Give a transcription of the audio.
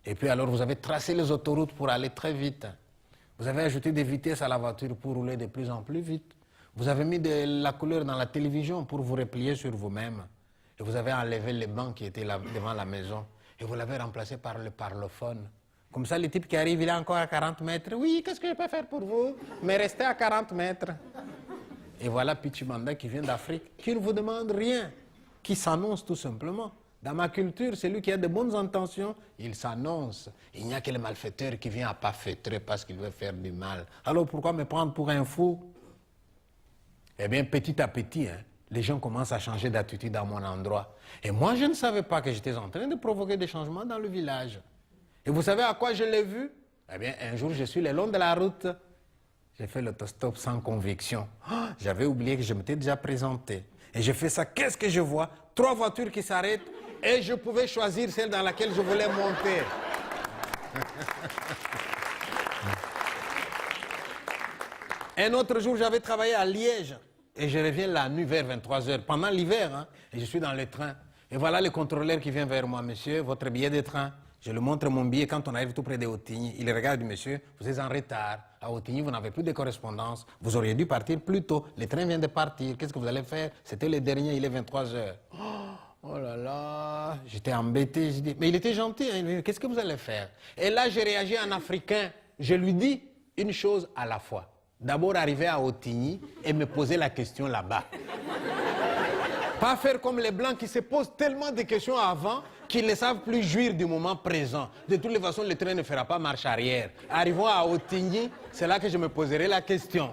Et puis alors, vous avez tracé les autoroutes pour aller très vite. Vous avez ajouté des vitesses à la voiture pour rouler de plus en plus vite. Vous avez mis de la couleur dans la télévision pour vous replier sur vous-même. Et vous avez enlevé les bancs qui étaient là, devant la maison. Et vous l'avez remplacé par le parlophone. Comme ça, le type qui arrive, il est encore à 40 mètres. Oui, qu'est-ce que je peux faire pour vous? Mais restez à 40 mètres. Et voilà Pichimanda qui vient d'Afrique, qui ne vous demande rien, qui s'annonce tout simplement. Dans ma culture, celui qui a de bonnes intentions, il s'annonce. Il n'y a que le malfaiteur qui vient à pas feutrer parce qu'il veut faire du mal. Alors pourquoi me prendre pour un fou? Eh bien, petit à petit, les gens commencent à changer d'attitude à mon endroit. Et moi, je ne savais pas que j'étais en train de provoquer des changements dans le village. Et vous savez à quoi je l'ai vu? Eh bien, un jour, je suis le long de la route. J'ai fait l'autostop sans conviction. Oh, j'avais oublié que je m'étais déjà présenté. Et j'ai fait ça. Qu'est-ce que je vois? 3 voitures qui s'arrêtent et je pouvais choisir celle dans laquelle je voulais monter. Un autre jour, j'avais travaillé à Liège et je reviens la nuit vers 23 h pendant l'hiver, et je suis dans le train. Et voilà le contrôleur qui vient vers moi. Monsieur, votre billet de train. Je lui montre mon billet quand on arrive tout près de Otigny. Il regarde, monsieur, vous êtes en retard. À Otigny, vous n'avez plus de correspondance. Vous auriez dû partir plus tôt. Le train vient de partir. Qu'est-ce que vous allez faire? C'était le dernier, il est 23 h. Oh là là, j'étais embêté. Je dis, mais il était gentil. Qu'est-ce que vous allez faire? Et là, j'ai réagi en africain. Je lui dis une chose à la fois. D'abord arriver à Otigny et me poser la question là-bas. Pas faire comme les Blancs qui se posent tellement de questions avant qu'ils ne savent plus jouir du moment présent. De toutes les façons, le train ne fera pas marche arrière. Arrivons à Otigny, c'est là que je me poserai la question.